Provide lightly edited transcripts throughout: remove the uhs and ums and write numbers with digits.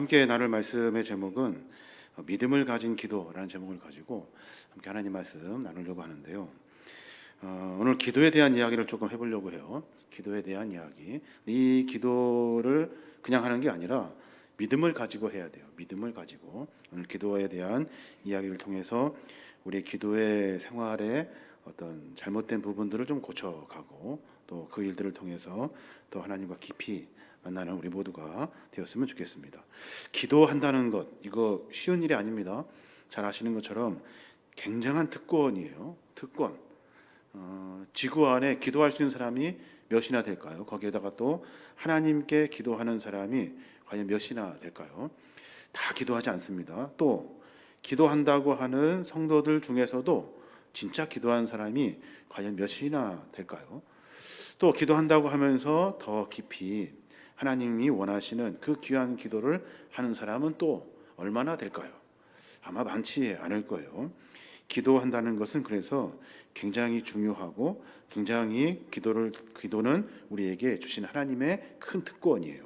함께 나눌 말씀의 제목은 믿음을 가진 기도라는 제목을 가지고 함께 하나님 말씀 나누려고 하는데요. 오늘 기도에 대한 이야기를 조금 해보려고 해요. 기도에 대한 이야기. 이 기도를 그냥 하는 게 아니라 믿음을 가지고 해야 돼요. 믿음을 가지고 오늘 기도에 대한 이야기를 통해서 우리 기도의 생활에 어떤 잘못된 부분들을 좀 고쳐가고 또 그 일들을 통해서 또 하나님과 깊이 만나는 우리 모두가 되었으면 좋겠습니다. 기도한다는 것, 이거 쉬운 일이 아닙니다. 잘 아시는 것처럼 굉장한 특권이에요. 특권. 지구 안에 기도할 수 있는 사람이 몇이나 될까요? 거기에다가 또 하나님께 기도하는 사람이 과연 몇이나 될까요? 다 기도하지 않습니다. 또 기도한다고 하는 성도들 중에서도 진짜 기도하는 사람이 과연 몇이나 될까요? 또 기도한다고 하면서 더 깊이 하나님이 원하시는 그 귀한 기도를 하는 사람은 또 얼마나 될까요? 아마 많지 않을 거예요. 기도한다는 것은 그래서 굉장히 중요하고 굉장히 기도는 우리에게 주신 하나님의 큰 특권이에요.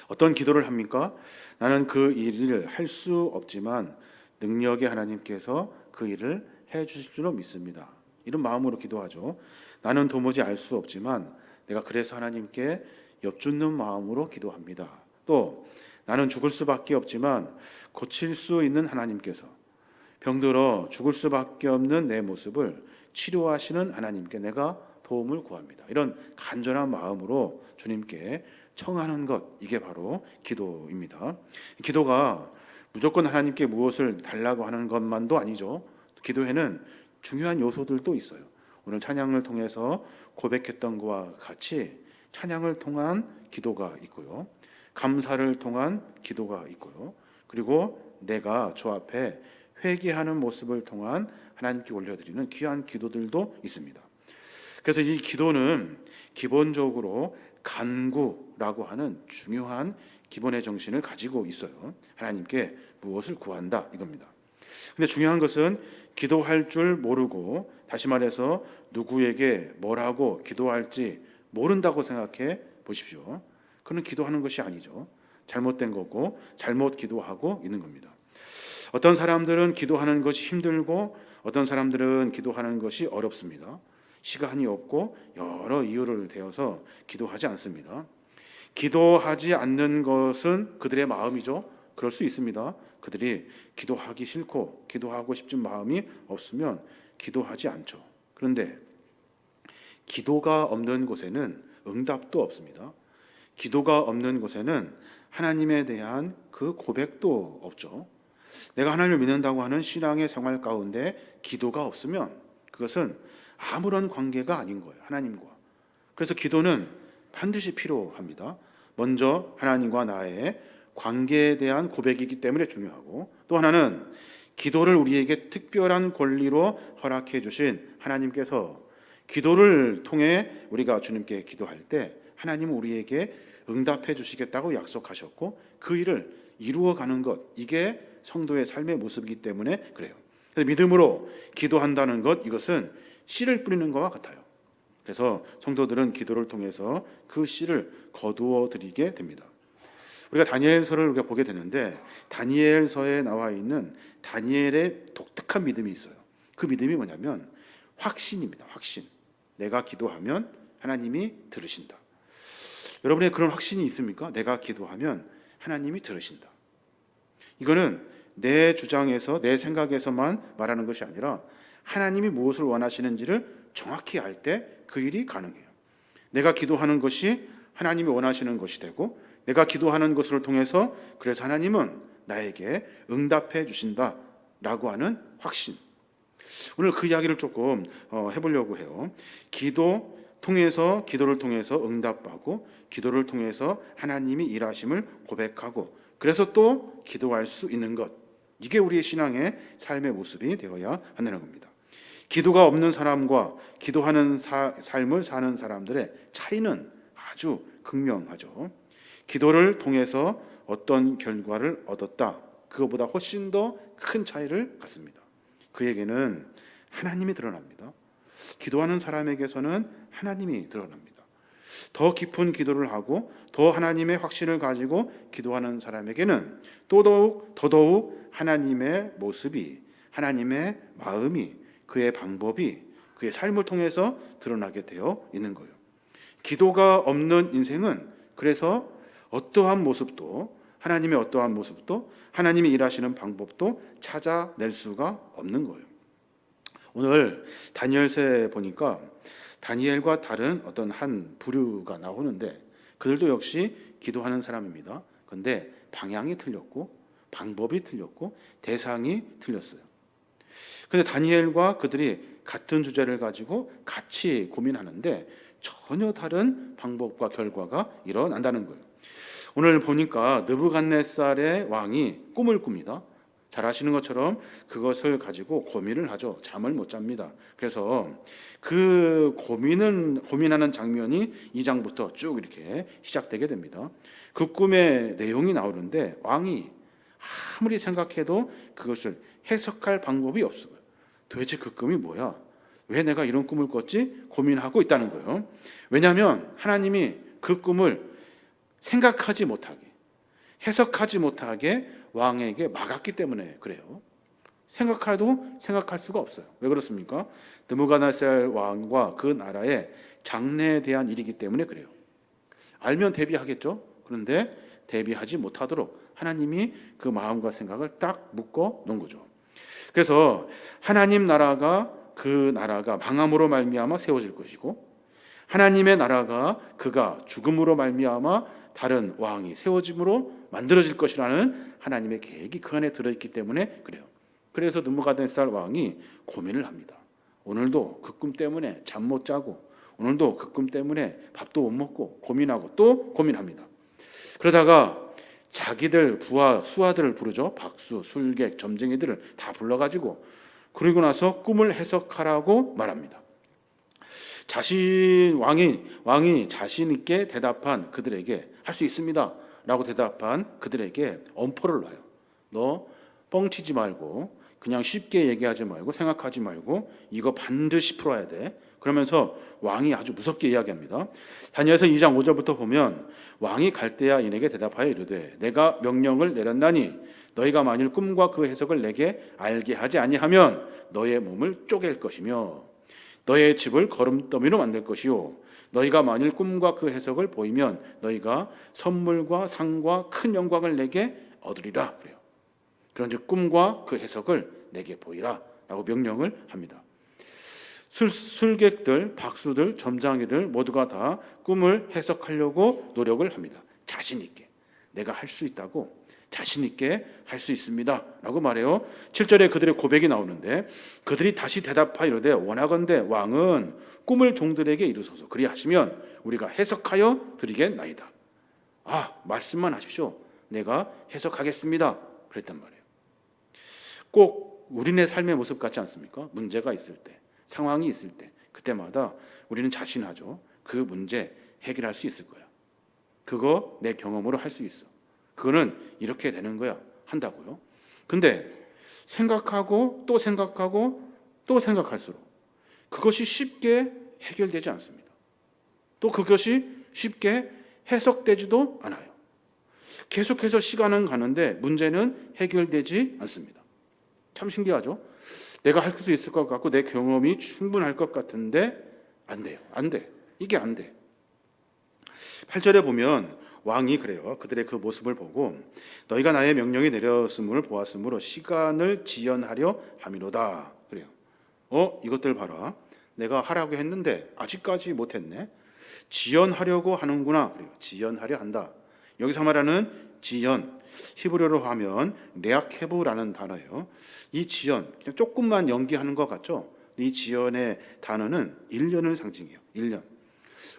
어떤 기도를 합니까? 나는 그 일을 할 수 없지만 능력의 하나님께서 그 일을 해 주실 줄로 믿습니다. 이런 마음으로 기도하죠. 나는 도무지 알 수 없지만 내가 그래서 하나님께 엽죽는 마음으로 기도합니다. 또 나는 죽을 수밖에 없지만 고칠 수 있는 하나님께서 병들어 죽을 수밖에 없는 내 모습을 치료하시는 하나님께 내가 도움을 구합니다. 이런 간절한 마음으로 주님께 청하는 것, 이게 바로 기도입니다. 기도가 무조건 하나님께 무엇을 달라고 하는 것만도 아니죠. 기도에는 중요한 요소들도 있어요. 오늘 찬양을 통해서 고백했던 것과 같이 찬양을 통한 기도가 있고요. 감사를 통한 기도가 있고요. 그리고 내가 주 앞에 회개하는 모습을 통한 하나님께 올려드리는 귀한 기도들도 있습니다. 그래서 이 기도는 기본적으로 간구라고 하는 중요한 기본의 정신을 가지고 있어요. 하나님께 무엇을 구한다 이겁니다. 근데 중요한 것은 기도할 줄 모르고, 다시 말해서 누구에게 뭐라고 기도할지 모른다고 생각해 보십시오. 그는 기도하는 것이 아니죠. 잘못된 거고 잘못 기도하고 있는 겁니다. 어떤 사람들은 기도하는 것이 힘들고 어떤 사람들은 기도하는 것이 어렵습니다. 시간이 없고 여러 이유를 대어서 기도하지 않습니다. 기도하지 않는 것은 그들의 마음이죠. 그럴 수 있습니다. 그들이 기도하기 싫고 기도하고 싶은 마음이 없으면 기도하지 않죠. 그런데 기도가 없는 곳에는 응답도 없습니다. 기도가 없는 곳에는 하나님에 대한 그 고백도 없죠. 내가 하나님을 믿는다고 하는 신앙의 생활 가운데 기도가 없으면 그것은 아무런 관계가 아닌 거예요. 하나님과. 그래서 기도는 반드시 필요합니다. 먼저 하나님과 나의 관계에 대한 고백이기 때문에 중요하고, 또 하나는 기도를 우리에게 특별한 권리로 허락해 주신 하나님께서 기도를 통해 우리가 주님께 기도할 때 하나님은 우리에게 응답해 주시겠다고 약속하셨고 그 일을 이루어가는 것, 이게 성도의 삶의 모습이기 때문에 그래요. 그래서 믿음으로 기도한다는 것, 이것은 씨를 뿌리는 것과 같아요. 그래서 성도들은 기도를 통해서 그 씨를 거두어 드리게 됩니다. 우리가 다니엘서를 우리가 보게 되는데 다니엘서에 나와 있는 다니엘의 독특한 믿음이 있어요. 그 믿음이 뭐냐면 확신입니다. 확신. 내가 기도하면 하나님이 들으신다. 여러분의 그런 확신이 있습니까? 내가 기도하면 하나님이 들으신다. 이거는 내 주장에서 내 생각에서만 말하는 것이 아니라 하나님이 무엇을 원하시는지를 정확히 알 때 그 일이 가능해요. 내가 기도하는 것이 하나님이 원하시는 것이 되고 내가 기도하는 것을 통해서 그래서 하나님은 나에게 응답해 주신다라고 하는 확신. 오늘 그 이야기를 조금 해보려고 해요. 기도를 통해서 응답하고 기도를 통해서 하나님이 일하심을 고백하고 그래서 또 기도할 수 있는 것, 이게 우리의 신앙의 삶의 모습이 되어야 한다는 겁니다. 기도가 없는 사람과 기도하는 삶을 사는 사람들의 차이는 아주 극명하죠. 기도를 통해서 어떤 결과를 얻었다, 그것보다 훨씬 더 큰 차이를 갖습니다. 그에게는 하나님이 드러납니다. 기도하는 사람에게서는 하나님이 드러납니다. 더 깊은 기도를 하고 더 하나님의 확신을 가지고 기도하는 사람에게는 더더욱 하나님의 모습이, 하나님의 마음이, 그의 방법이 그의 삶을 통해서 드러나게 되어 있는 거예요. 기도가 없는 인생은 그래서 어떠한 모습도, 하나님의 어떠한 모습도, 하나님이 일하시는 방법도 찾아낼 수가 없는 거예요. 오늘 다니엘서에 보니까 다니엘과 다른 어떤 한 부류가 나오는데 그들도 역시 기도하는 사람입니다. 그런데 방향이 틀렸고 방법이 틀렸고 대상이 틀렸어요. 그런데 다니엘과 그들이 같은 주제를 가지고 같이 고민하는데 전혀 다른 방법과 결과가 일어난다는 거예요. 오늘 보니까 느부갓네살의 왕이 꿈을 꿉니다. 잘 아시는 것처럼 그것을 가지고 고민을 하죠. 잠을 못 잡니다. 그래서 그 고민하는 장면이 2장부터 쭉 이렇게 시작되게 됩니다. 그 꿈의 내용이 나오는데 왕이 아무리 생각해도 그것을 해석할 방법이 없어요. 도대체 그 꿈이 뭐야? 왜 내가 이런 꿈을 꿨지? 고민하고 있다는 거예요. 왜냐하면 하나님이 그 꿈을 생각하지 못하게, 해석하지 못하게 왕에게 막았기 때문에 그래요. 생각해도 생각할 수가 없어요. 왜 그렇습니까? 느부갓네살 왕과 그 나라의 장래에 대한 일이기 때문에 그래요. 알면 대비하겠죠. 그런데 대비하지 못하도록 하나님이 그 마음과 생각을 딱 묶어 놓은 거죠. 그래서 하나님 나라가, 그 나라가 망함으로 말미암아 세워질 것이고 하나님의 나라가 그가 죽음으로 말미암아 다른 왕이 세워짐으로 만들어질 것이라는 하나님의 계획이 그 안에 들어있기 때문에 그래요. 그래서 느부갓네살 왕이 고민을 합니다. 오늘도 그 꿈 때문에 잠 못 자고, 오늘도 그 꿈 때문에 밥도 못 먹고 고민하고 또 고민합니다. 그러다가 자기들 부하 수하들을 부르죠. 박수, 술객, 점쟁이들을 다 불러가지고 그리고 나서 꿈을 해석하라고 말합니다. 왕이 자신 있게 대답한 그들에게 할 수 있습니다 라고 대답한 그들에게 엄포를 놔요. 너 뻥치지 말고 그냥 쉽게 얘기하지 말고 생각하지 말고 이거 반드시 풀어야 돼. 그러면서 왕이 아주 무섭게 이야기합니다. 다니엘서 2장 5절부터 보면 왕이 갈대아인에게 대답하여 이르되 내가 명령을 내렸나니 너희가 만일 꿈과 그 해석을 내게 알게 하지 아니하면 너의 몸을 쪼갤 것이며 너의 집을 거름더미로 만들 것이요 너희가 만일 꿈과 그 해석을 보이면 너희가 선물과 상과 큰 영광을 내게 얻으리라 그래요. 그런즉 꿈과 그 해석을 내게 보이라 라고 명령을 합니다. 술객들, 박수들, 점장이들 모두가 다 꿈을 해석하려고 노력을 합니다. 자신 있게 내가 할 수 있다고, 자신 있게 할 수 있습니다 라고 말해요. 7절에 그들의 고백이 나오는데 그들이 다시 대답하여 이르되 원하건대 왕은 꿈을 종들에게 이르소서 그리하시면 우리가 해석하여 드리겠나이다. 말씀만 하십시오. 내가 해석하겠습니다. 그랬단 말이에요. 꼭 우리네 삶의 모습 같지 않습니까? 문제가 있을 때, 상황이 있을 때 그때마다 우리는 자신하죠. 그 문제 해결할 수 있을 거야. 그거 내 경험으로 할 수 있어. 그거는 이렇게 되는 거야. 한다고요. 근데 생각하고 또 생각하고 또 생각할수록 그것이 쉽게 해결되지 않습니다. 또 그것이 쉽게 해석되지도 않아요. 계속해서 시간은 가는데 문제는 해결되지 않습니다. 참 신기하죠? 내가 할 수 있을 것 같고 내 경험이 충분할 것 같은데 안 돼요. 안 돼. 이게 안 돼. 8절에 보면 왕이 그래요. 그들의 그 모습을 보고 너희가 나의 명령이 내렸음을 보았으므로 시간을 지연하려 함이로다. 그래요. 이것들 봐라. 내가 하라고 했는데 아직까지 못했네. 지연하려고 하는구나. 그래요. 지연하려 한다. 여기서 말하는 지연, 히브리어로 하면 레아케브라는 단어예요. 이 지연, 그냥 조금만 연기하는 것 같죠? 이 지연의 단어는 1년을 상징해요. 1년.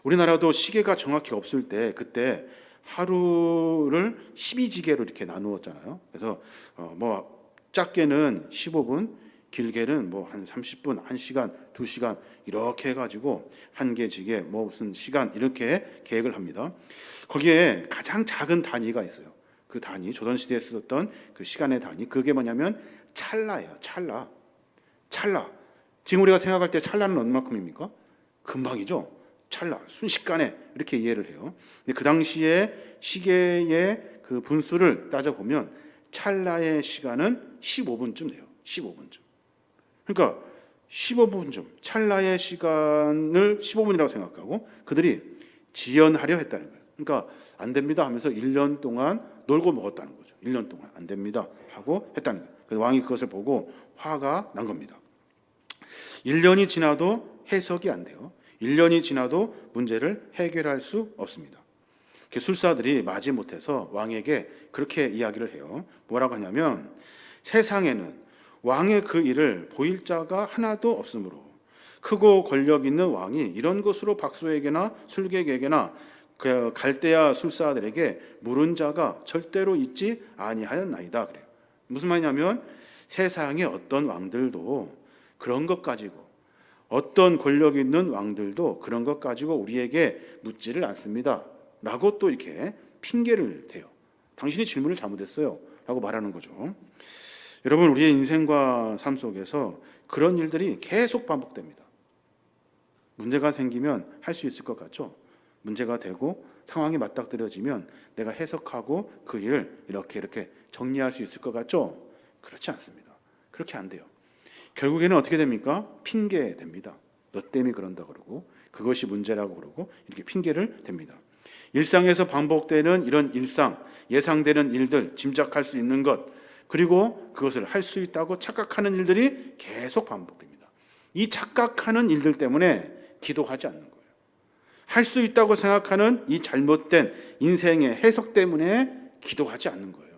우리나라도 시계가 정확히 없을 때 그때 하루를 12지계로 이렇게 나누었잖아요. 그래서 작게는 15분, 길게는 한 30분, 1시간, 2시간 이렇게 해가지고 한 개 지게 무슨 시간 이렇게 계획을 합니다. 거기에 가장 작은 단위가 있어요. 그 단위, 조선시대에 쓰던 그 시간의 단위, 그게 뭐냐면 찰나예요. 찰나. 지금 우리가 생각할 때 찰나는 얼마큼입니까? 금방이죠. 찰나, 순식간에 이렇게 이해를 해요. 근데 그 당시에 시계의 그 분수를 따져보면 찰나의 시간은 15분쯤 돼요. 15분쯤. 그러니까 15분쯤 찰나의 시간을 15분이라고 생각하고 그들이 지연하려 했다는 거예요. 그러니까 안 됩니다 하면서 1년 동안 놀고 먹었다는 거죠. 1년 동안 안 됩니다 하고 했다는 거예요. 그래서 왕이 그것을 보고 화가 난 겁니다. 1년이 지나도 해석이 안 돼요. 1년이 지나도 문제를 해결할 수 없습니다. 술사들이 마지못해서 왕에게 그렇게 이야기를 해요. 뭐라고 하냐면 세상에는 왕의 그 일을 보일 자가 하나도 없으므로 크고 권력 있는 왕이 이런 것으로 박수에게나 술객에게나 그 갈대아 술사들에게 물은 자가 절대로 있지 아니하였나이다. 그래요. 무슨 말이냐면 세상의 어떤 왕들도 그런 것 가지고 어떤 권력 있는 왕들도 그런 것 가지고 우리에게 묻지를 않습니다. 라고 또 이렇게 핑계를 대요. 당신이 질문을 잘못했어요. 라고 말하는 거죠. 여러분, 우리의 인생과 삶 속에서 그런 일들이 계속 반복됩니다. 문제가 생기면 할 수 있을 것 같죠? 문제가 되고 상황이 맞닥뜨려지면 내가 해석하고 그 일을 이렇게 정리할 수 있을 것 같죠? 그렇지 않습니다. 그렇게 안 돼요. 결국에는 어떻게 됩니까? 핑계 됩니다. 너 때문에 그런다 그러고 그것이 문제라고 그러고 이렇게 핑계를 댑니다. 일상에서 반복되는 이런 일상, 예상되는 일들, 짐작할 수 있는 것, 그리고 그것을 할 수 있다고 착각하는 일들이 계속 반복됩니다. 이 착각하는 일들 때문에 기도하지 않는 거예요. 할 수 있다고 생각하는 이 잘못된 인생의 해석 때문에 기도하지 않는 거예요.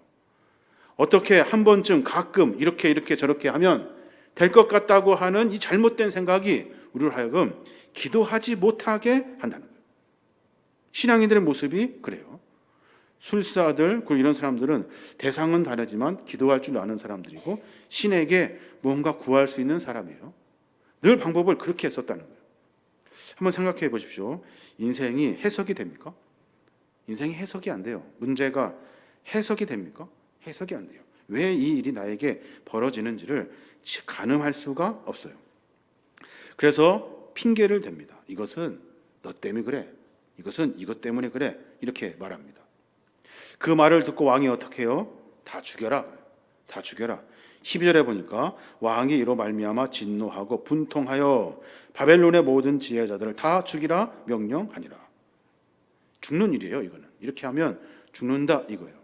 어떻게 한 번쯤 가끔 이렇게 저렇게 하면 될 것 같다고 하는 이 잘못된 생각이 우리를 하여금 기도하지 못하게 한다는 거예요. 신앙인들의 모습이 그래요. 술사들, 그리고 이런 사람들은 대상은 다르지만 기도할 줄 아는 사람들이고 신에게 뭔가 구할 수 있는 사람이에요. 늘 방법을 그렇게 했었다는 거예요. 한번 생각해 보십시오. 인생이 해석이 됩니까? 인생이 해석이 안 돼요. 문제가 해석이 됩니까? 해석이 안 돼요. 왜 이 일이 나에게 벌어지는지를 가늠할 수가 없어요. 그래서 핑계를 댑니다. 이것은 너 때문에 그래. 이것은 이것 때문에 그래. 이렇게 말합니다. 그 말을 듣고 왕이 어떻게 해요? 다 죽여라. 다 죽여라. 12절에 보니까 왕이 이로 말미암아 진노하고 분통하여 바벨론의 모든 지혜자들을 다 죽이라 명령하니라. 죽는 일이에요. 이거는. 이렇게 하면 죽는다 이거예요.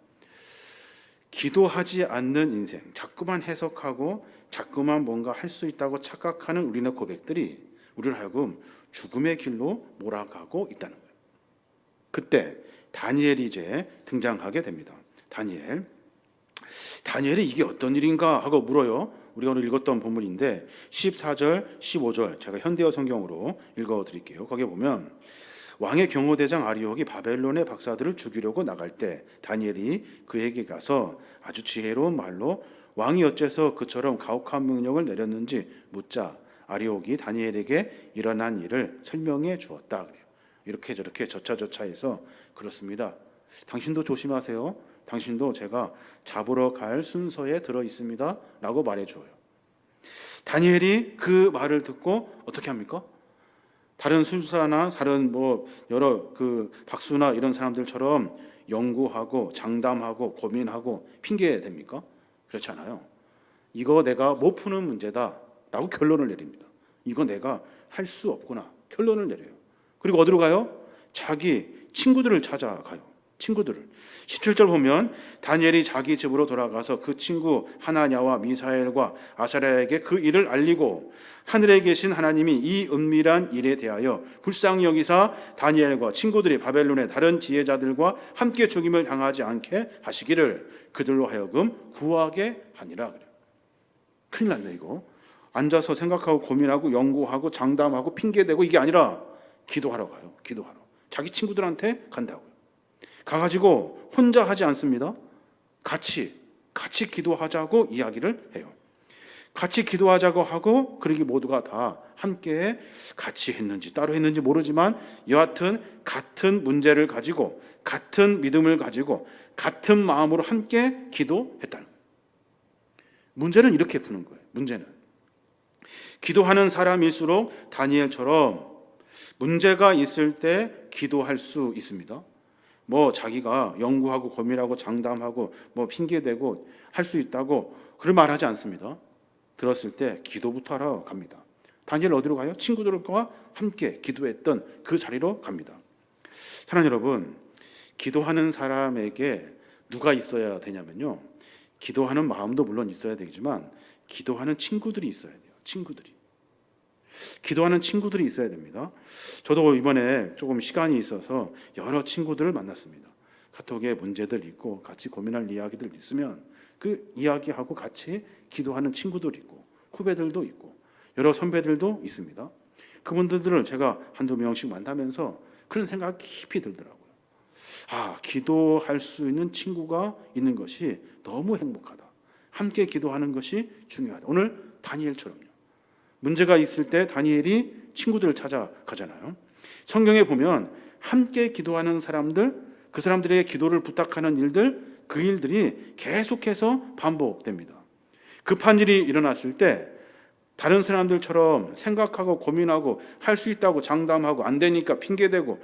기도하지 않는 인생, 자꾸만 해석하고 자꾸만 뭔가 할 수 있다고 착각하는 우리의 고백들이 우리를 하여금 죽음의 길로 몰아가고 있다는 거예요. 그때 다니엘이 이제 등장하게 됩니다. 다니엘이 이게 어떤 일인가 하고 물어요. 우리가 오늘 읽었던 본문인데 14절, 15절 제가 현대어 성경으로 읽어드릴게요. 거기에 보면 왕의 경호대장 아리옥이 바벨론의 박사들을 죽이려고 나갈 때 다니엘이 그에게 가서 아주 지혜로운 말로 왕이 어째서 그처럼 가혹한 명령을 내렸는지 묻자 아리옥이 다니엘에게 일어난 일을 설명해 주었다. 그래요. 이렇게 저렇게 저차저차해서 그렇습니다. 당신도 조심하세요. 당신도 제가 잡으러 갈 순서에 들어 있습니다. 라고 말해 줘요. 다니엘이 그 말을 듣고 어떻게 합니까? 다른 술사나 다른 여러 그 박수나 이런 사람들처럼 연구하고 장담하고 고민하고 핑계 댑니까? 그렇지 않아요. 이거 내가 못 푸는 문제다라고 결론을 내립니다. 이거 내가 할 수 없구나 결론을 내려요. 그리고 어디로 가요? 자기 친구들을 찾아가요. 친구들을. 17절 보면 다니엘이 자기 집으로 돌아가서 그 친구 하나냐와 미사엘과 아사랴에게 그 일을 알리고 하늘에 계신 하나님이 이 은밀한 일에 대하여 불쌍히 여기사 다니엘과 친구들이 바벨론의 다른 지혜자들과 함께 죽임을 당하지 않게 하시기를 그들로 하여금 구하게 하니라. 그래요. 큰일 났네 이거. 앉아서 생각하고 고민하고 연구하고 장담하고 핑계대고 이게 아니라 기도하러 가요. 기도하러. 자기 친구들한테 간다고요. 가가지고 혼자 하지 않습니다. 같이 기도하자고 이야기를 해요. 같이 기도하자고 하고 그러기 모두가 다 함께 같이 했는지 따로 했는지 모르지만 여하튼 같은 문제를 가지고 같은 믿음을 가지고 같은 마음으로 함께 기도했다는 거예요. 문제는 이렇게 푸는 거예요. 문제는 기도하는 사람일수록 다니엘처럼 문제가 있을 때 기도할 수 있습니다. 뭐 자기가 연구하고 고민하고 장담하고 뭐 핑계대고 할 수 있다고 그런 말 하지 않습니다. 들었을 때 기도부터 하러 갑니다. 다니엘 어디로 가요? 친구들과 함께 기도했던 그 자리로 갑니다. 사랑하는 여러분, 기도하는 사람에게 누가 있어야 되냐면요, 기도하는 마음도 물론 있어야 되지만 기도하는 친구들이 있어야 돼요. 기도하는 친구들이 있어야 됩니다. 저도 이번에 조금 시간이 있어서 여러 친구들을 만났습니다. 카톡에 문제들 있고 같이 고민할 이야기들 있으면 그 이야기하고 같이 기도하는 친구들 있고 후배들도 있고 여러 선배들도 있습니다. 그분들을 제가 한두 명씩 만나면서 그런 생각이 깊이 들더라고요. 기도할 수 있는 친구가 있는 것이 너무 행복하다. 함께 기도하는 것이 중요하다. 오늘 다니엘처럼요. 문제가 있을 때 다니엘이 친구들을 찾아가잖아요. 성경에 보면 함께 기도하는 사람들, 그 사람들에게 기도를 부탁하는 일들, 그 일들이 계속해서 반복됩니다. 급한 일이 일어났을 때 다른 사람들처럼 생각하고 고민하고 할 수 있다고 장담하고 안 되니까 핑계대고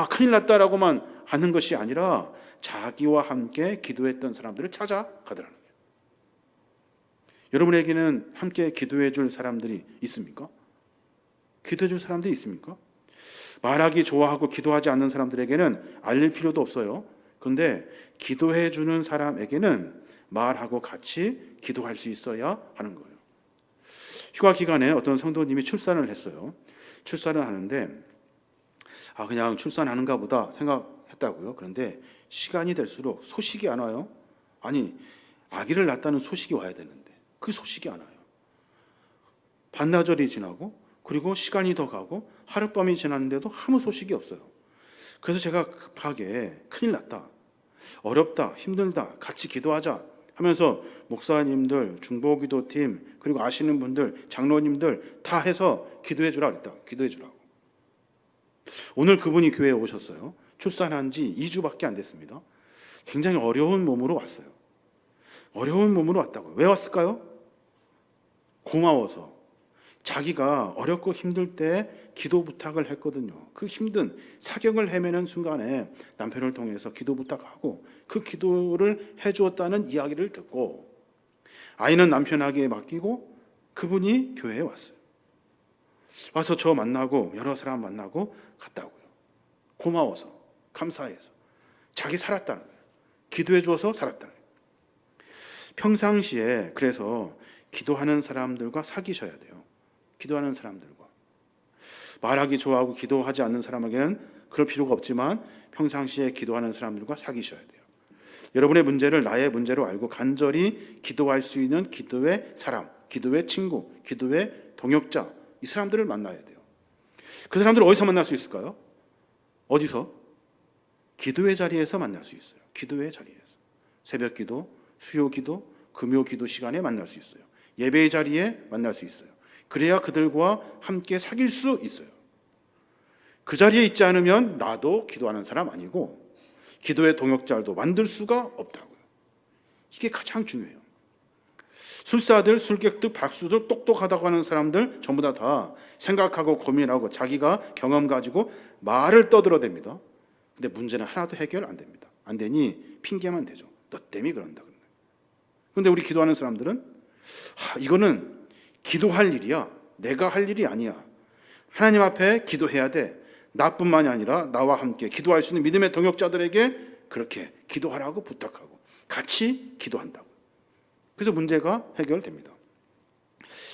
큰일 났다라고만 하는 것이 아니라 자기와 함께 기도했던 사람들을 찾아가더라는 거예요. 여러분에게는 함께 기도해 줄 사람들이 있습니까? 기도해 줄 사람들이 있습니까? 말하기 좋아하고 기도하지 않는 사람들에게는 알릴 필요도 없어요. 그런데 기도해 주는 사람에게는 말하고 같이 기도할 수 있어야 하는 거예요. 휴가 기간에 어떤 성도님이 출산을 했어요. 출산을 하는데 그냥 출산하는가 보다 생각했다고요. 그런데 시간이 될수록 소식이 안 와요. 아니, 아기를 낳았다는 소식이 와야 되는데 그 소식이 안 와요. 반나절이 지나고 그리고 시간이 더 가고 하룻밤이 지났는데도 아무 소식이 없어요. 그래서 제가 급하게 큰일 났다, 어렵다, 힘들다, 같이 기도하자 하면서 목사님들, 중보기도팀, 그리고 아시는 분들, 장로님들 다 해서 기도해 주라 그랬다. 기도해 주라고. 오늘 그분이 교회에 오셨어요. 출산한 지 2주밖에 안 됐습니다. 굉장히 어려운 몸으로 왔어요. 어려운 몸으로 왔다고요. 왜 왔을까요? 고마워서. 자기가 어렵고 힘들 때 기도 부탁을 했거든요. 그 힘든 사경을 헤매는 순간에 남편을 통해서 기도 부탁하고 그 기도를 해주었다는 이야기를 듣고 아이는 남편에게 맡기고 그분이 교회에 왔어요. 와서 저 만나고 여러 사람 만나고 갔다고요. 고마워서, 감사해서. 자기 살았다는 거예요. 기도해 주어서 살았다는 거예요. 평상시에 그래서 기도하는 사람들과 사귀셔야 돼요. 기도하는 사람들과. 말하기 좋아하고 기도하지 않는 사람에게는 그럴 필요가 없지만 평상시에 기도하는 사람들과 사귀셔야 돼요. 여러분의 문제를 나의 문제로 알고 간절히 기도할 수 있는 기도의 사람, 기도의 친구, 기도의 동역자, 이 사람들을 만나야 돼요. 그 사람들을 어디서 만날 수 있을까요? 어디서? 기도의 자리에서 만날 수 있어요. 기도의 자리에서. 새벽 기도, 수요 기도, 금요 기도 시간에 만날 수 있어요. 예배의 자리에 만날 수 있어요. 그래야 그들과 함께 사귈 수 있어요. 그 자리에 있지 않으면 나도 기도하는 사람 아니고 기도의 동역자도 만들 수가 없다고요. 이게 가장 중요해요. 술사들, 술객들, 박수들, 똑똑하다고 하는 사람들 전부 다 생각하고 고민하고 자기가 경험 가지고 말을 떠들어댑니다. 근데 문제는 하나도 해결 안 됩니다. 안 되니 핑계만 대죠. 너 때문에 그런다. 그런데 우리 기도하는 사람들은 이거는 기도할 일이야. 내가 할 일이 아니야. 하나님 앞에 기도해야 돼. 나뿐만이 아니라 나와 함께 기도할 수 있는 믿음의 동역자들에게 그렇게 기도하라고 부탁하고 같이 기도한다고. 그래서 문제가 해결됩니다.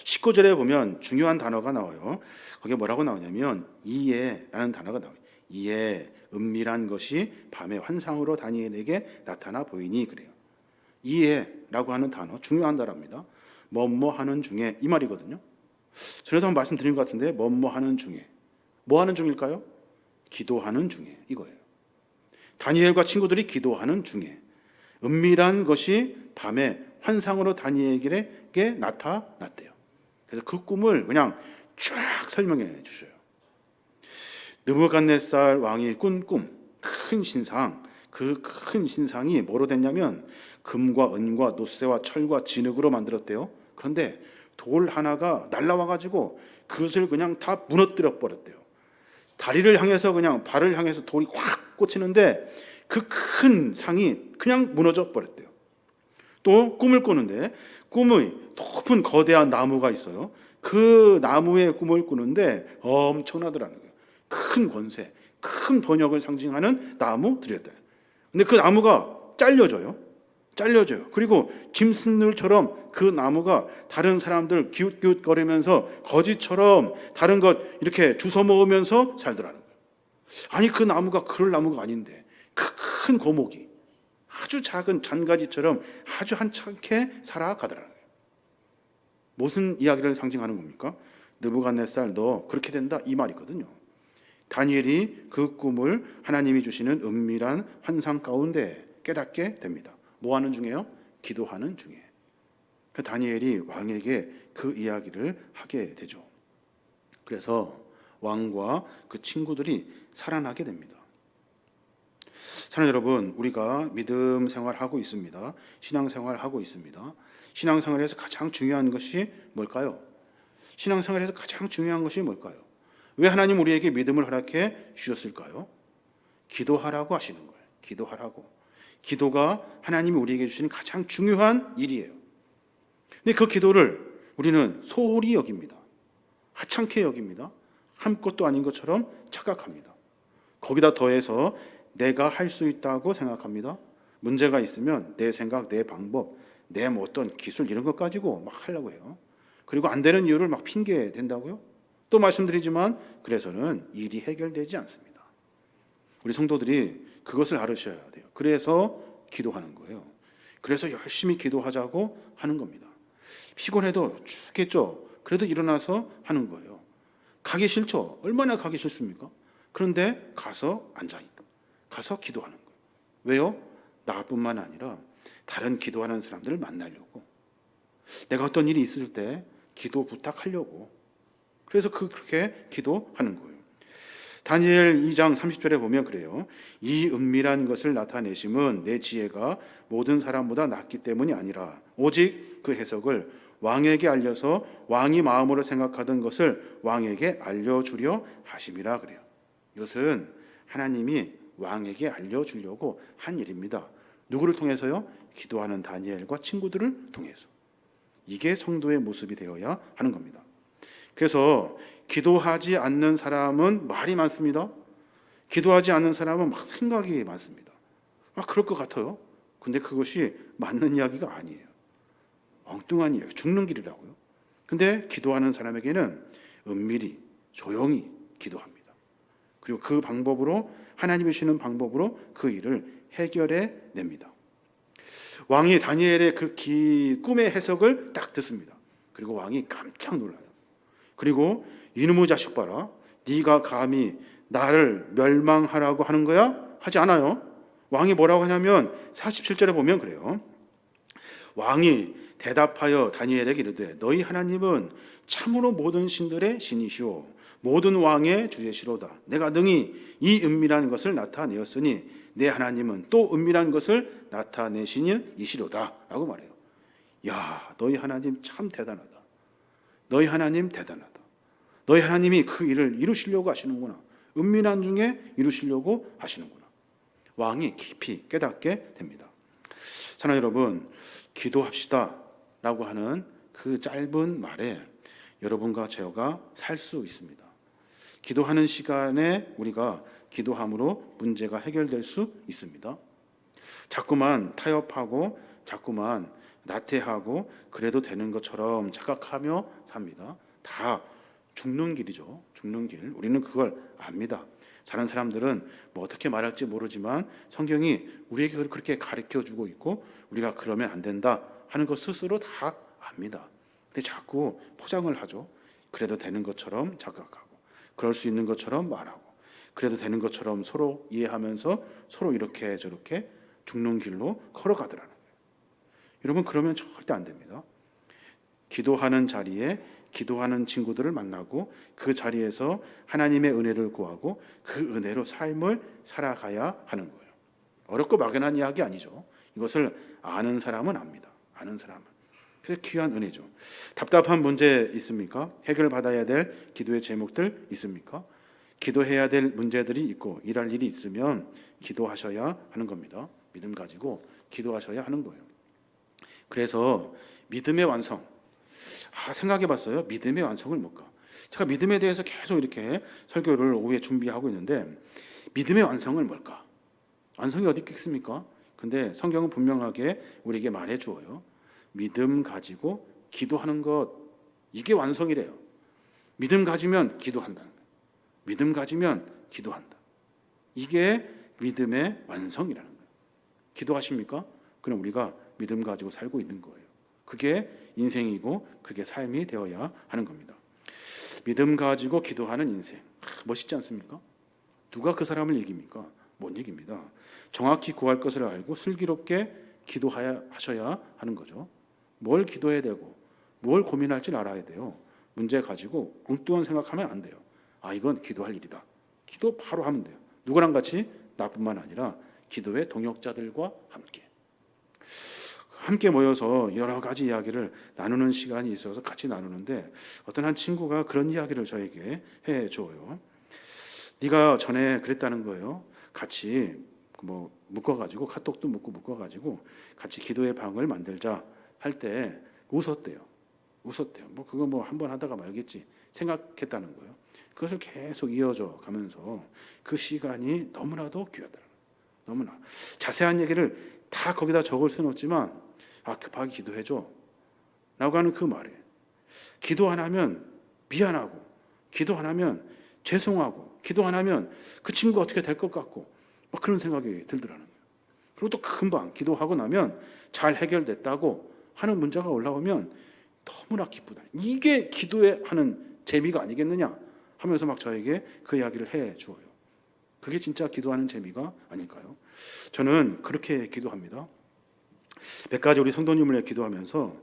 19절에 보면 중요한 단어가 나와요. 거기에 뭐라고 나오냐면 이에라는 단어가 나와요. 이에 은밀한 것이 밤의 환상으로 다니엘에게 나타나 보이니 그래요. 이에라고 하는 단어 중요한 단어입니다. 뭐뭐 하는 중에 이 말이거든요. 전에도 한번 말씀드린 것 같은데 뭐뭐 하는 중에. 뭐 하는 중일까요? 기도하는 중에 이거예요. 다니엘과 친구들이 기도하는 중에 은밀한 것이 밤에 환상으로 다니엘에게 나타났대요. 그래서 그 꿈을 그냥 쫙 설명해 주셔요. 느부갓네살 왕이 꾼 꿈, 큰 신상, 그 큰 신상이 뭐로 됐냐면 금과 은과 노쇠와 철과 진흙으로 만들었대요. 그런데 돌 하나가 날라와가지고 그것을 그냥 다 무너뜨려 버렸대요. 다리를 향해서 그냥 발을 향해서 돌이 확 꽂히는데 그 큰 상이 그냥 무너져 버렸대요. 또 꿈을 꾸는데 꿈의 높은 거대한 나무가 있어요. 그 나무의 꿈을 꾸는데 엄청나더라는 거예요. 큰 권세, 큰 번역을 상징하는 나무들이었다. 근데 그 나무가 잘려져요. 그리고 김순들처럼 그 나무가 다른 사람들 기웃기웃거리면서 거지처럼 다른 것 이렇게 주워 먹으면서 살더라는 거예요. 아니 그 나무가 그럴 나무가 아닌데 그 큰 거목이 아주 작은 잔가지처럼 아주 한참게 살아가더라는 거예요. 무슨 이야기를 상징하는 겁니까? 느부갓네살 너 그렇게 된다 이 말이거든요. 다니엘이 그 꿈을 하나님이 주시는 은밀한 환상 가운데 깨닫게 됩니다. 뭐 하는 중에요? 기도하는 중에. 다니엘이 왕에게 그 이야기를 하게 되죠. 그래서 왕과 그 친구들이 살아나게 됩니다. 사랑하는 여러분, 우리가 믿음 생활하고 있습니다. 신앙생활하고 있습니다. 신앙생활에서 가장 중요한 것이 뭘까요? 신앙생활에서 가장 중요한 것이 뭘까요? 왜 하나님 우리에게 믿음을 허락해 주셨을까요? 기도하라고 하시는 거예요. 기도하라고. 기도가 하나님이 우리에게 주시는 가장 중요한 일이에요. 근데 그 기도를 우리는 소홀히 여깁니다. 하찮게 여깁니다. 아무것도 아닌 것처럼 착각합니다. 거기다 더해서 내가 할 수 있다고 생각합니다. 문제가 있으면 내 생각, 내 방법, 내 뭐 어떤 기술 이런 것 가지고 막 하려고 해요. 그리고 안 되는 이유를 막 핑계 댄다고요? 또 말씀드리지만 그래서는 일이 해결되지 않습니다. 우리 성도들이 그것을 알으셔야 돼요. 그래서 기도하는 거예요. 그래서 열심히 기도하자고 하는 겁니다. 피곤해도 죽겠죠. 그래도 일어나서 하는 거예요. 가기 싫죠. 얼마나 가기 싫습니까? 그런데 가서 앉아있다. 가서 기도하는 거예요. 왜요? 나뿐만 아니라 다른 기도하는 사람들을 만나려고. 내가 어떤 일이 있을 때 기도 부탁하려고. 그래서 그렇게 기도하는 거예요. 다니엘 2장 30절에 보면 그래요. 이 은밀한 것을 나타내심은 내 지혜가 모든 사람보다 낫기 때문이 아니라 오직 그 해석을 왕에게 알려서 왕이 마음으로 생각하던 것을 왕에게 알려주려 하심이라 그래요. 이것은 하나님이 왕에게 알려주려고 한 일입니다. 누구를 통해서요? 기도하는 다니엘과 친구들을 통해서. 이게 성도의 모습이 되어야 하는 겁니다. 그래서 기도하지 않는 사람은 말이 많습니다. 기도하지 않는 사람은 막 생각이 많습니다. 그럴 것 같아요. 근데 그것이 맞는 이야기가 아니에요. 엉뚱한 이야기, 죽는 길이라고요. 근데 기도하는 사람에게는 은밀히 조용히 기도합니다. 그리고 그 방법으로 하나님이 주시는 방법으로 그 일을 해결해 냅니다. 왕이 다니엘의 그 꿈의 해석을 딱 듣습니다. 그리고 왕이 깜짝 놀라요. 그리고 이놈의 자식 봐라. 네가 감히 나를 멸망하라고 하는 거야? 하지 않아요. 왕이 뭐라고 하냐면 47절에 보면 그래요. 왕이 대답하여 다니엘에게 이르되 너희 하나님은 참으로 모든 신들의 신이시오 모든 왕의 주제시로다. 내가 능히 이 은밀한 것을 나타내었으니 내 하나님은 또 은밀한 것을 나타내시는 이시로다 라고 말해요. 야, 너희 하나님 참 대단하다. 너희 하나님 대단하다. 너희 하나님이 그 일을 이루시려고 하시는구나. 은밀한 중에 이루시려고 하시는구나. 왕이 깊이 깨닫게 됩니다. 사랑하는 여러분, 기도합시다 라고 하는 그 짧은 말에 여러분과 제가 살 수 있습니다. 기도하는 시간에 우리가 기도함으로 문제가 해결될 수 있습니다. 자꾸만 타협하고 자꾸만 나태하고 그래도 되는 것처럼 착각하며 삽니다. 다 죽는 길이죠. 죽는 길. 우리는 그걸 압니다. 다른 사람들은 뭐 어떻게 말할지 모르지만 성경이 우리에게 그렇게 가르쳐주고 있고 우리가 그러면 안 된다 하는 것 스스로 다 압니다. 근데 자꾸 포장을 하죠. 그래도 되는 것처럼 착각하고 그럴 수 있는 것처럼 말하고 그래도 되는 것처럼 서로 이해하면서 서로 이렇게 저렇게 죽는 길로 걸어가더라는 거예요. 여러분 그러면 절대 안 됩니다. 기도하는 자리에 기도하는 친구들을 만나고 그 자리에서 하나님의 은혜를 구하고 그 은혜로 삶을 살아가야 하는 거예요. 어렵고 막연한 이야기 아니죠. 이것을 아는 사람은 압니다. 아는 사람은. 그래서 귀한 은혜죠. 답답한 문제 있습니까? 해결받아야 될 기도의 제목들 있습니까? 기도해야 될 문제들이 있고 일할 일이 있으면 기도하셔야 하는 겁니다. 믿음 가지고 기도하셔야 하는 거예요. 그래서 믿음의 완성, 생각해 봤어요? 믿음의 완성을 뭘까? 제가 믿음에 대해서 계속 이렇게 설교를 오후에 준비하고 있는데 믿음의 완성을 뭘까? 완성이 어디 있겠습니까? 근데 성경은 분명하게 우리에게 말해 주어요. 믿음 가지고 기도하는 것, 이게 완성이래요. 믿음 가지면 기도한다는 거예요. 믿음 가지면 기도한다. 이게 믿음의 완성이라는 거예요. 기도하십니까? 그럼 우리가 믿음 가지고 살고 있는 거예요. 그게 인생이고 그게 삶이 되어야 하는 겁니다. 믿음 가지고 기도하는 인생, 멋있지 않습니까? 누가 그 사람을 이깁니까? 못 이깁니다. 정확히 구할 것을 알고 슬기롭게 기도하셔야 하는 거죠. 뭘 기도해야 되고 뭘 고민할지 알아야 돼요. 문제 가지고 엉뚱한 생각하면 안 돼요. 이건 기도할 일이다. 기도 바로 하면 돼요. 누구랑 같이? 나뿐만 아니라 기도의 동역자들과 함께 모여서 여러 가지 이야기를 나누는 시간이 있어서 같이 나누는데 어떤 한 친구가 그런 이야기를 저에게 해줘요. 네가 전에 그랬다는 거예요. 같이 묶어가지고 카톡도 묶어가지고 같이 기도의 방을 만들자 할 때 웃었대요. 그거 한번 하다가 말겠지 생각했다는 거예요. 그것을 계속 이어져 가면서 그 시간이 너무나도 귀하더라고요. 너무나 자세한 얘기를 다 거기다 적을 수는 없지만 급하게 기도해줘 라고 하는 그 말에 기도 안 하면 미안하고 기도 안 하면 죄송하고 기도 안 하면 그 친구가 어떻게 될 것 같고 그런 생각이 들더라는 거예요. 그리고 또 금방 기도하고 나면 잘 해결됐다고 하는 문자가 올라오면 너무나 기쁘다. 이게 기도에 하는 재미가 아니겠느냐 하면서 막 저에게 그 이야기를 해 주어요. 그게 진짜 기도하는 재미가 아닐까요? 저는 그렇게 기도합니다. 몇 가지 우리 성도님을 위해 기도하면서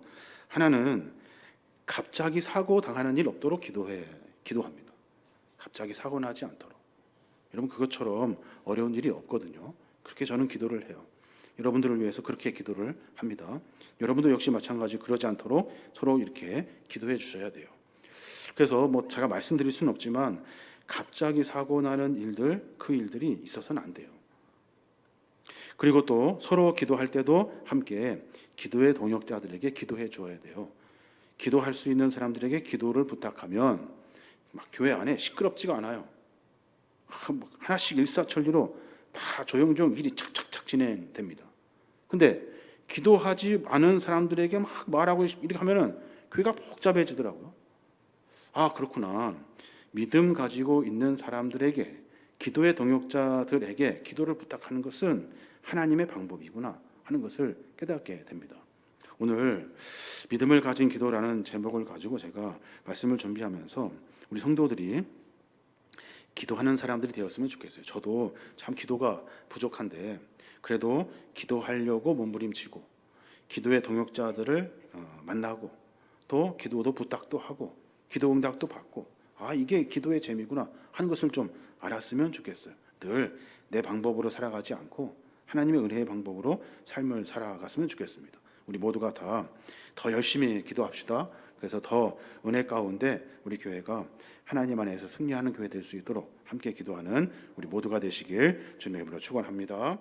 하나는 갑자기 사고 당하는 일 없도록 기도합니다. 갑자기 사고 나지 않도록. 여러분 그것처럼 어려운 일이 없거든요. 그렇게 저는 기도를 해요. 여러분들을 위해서 그렇게 기도를 합니다. 여러분도 역시 마찬가지 그러지 않도록 서로 이렇게 기도해 주셔야 돼요. 그래서 제가 말씀드릴 수는 없지만 갑자기 사고 나는 일들, 그 일들이 있어서는 안 돼요. 그리고 또 서로 기도할 때도 함께 기도의 동역자들에게 기도해 주어야 돼요. 기도할 수 있는 사람들에게 기도를 부탁하면 교회 안에 시끄럽지가 않아요. 하나씩 일사천리로 다 조용조용 일이 착착착 진행됩니다. 근데 기도하지 않은 사람들에게 막 말하고 이렇게 하면은 교회가 복잡해지더라고요. 그렇구나. 믿음 가지고 있는 사람들에게 기도의 동역자들에게 기도를 부탁하는 것은 하나님의 방법이구나 하는 것을 깨닫게 됩니다. 오늘 믿음을 가진 기도라는 제목을 가지고 제가 말씀을 준비하면서 우리 성도들이 기도하는 사람들이 되었으면 좋겠어요. 저도 참 기도가 부족한데 그래도 기도하려고 몸부림치고 기도의 동역자들을 만나고 또 기도도 부탁도 하고 기도 응답도 받고 이게 기도의 재미구나 하는 것을 좀 알았으면 좋겠어요. 늘 내 방법으로 살아가지 않고 하나님의 은혜의 방법으로 삶을 살아갔으면 좋겠습니다. 우리 모두가 다 더 열심히 기도합시다. 그래서 더 은혜 가운데 우리 교회가 하나님 안에서 승리하는 교회 될 수 있도록 함께 기도하는 우리 모두가 되시길 주님의 이름으로 축원합니다.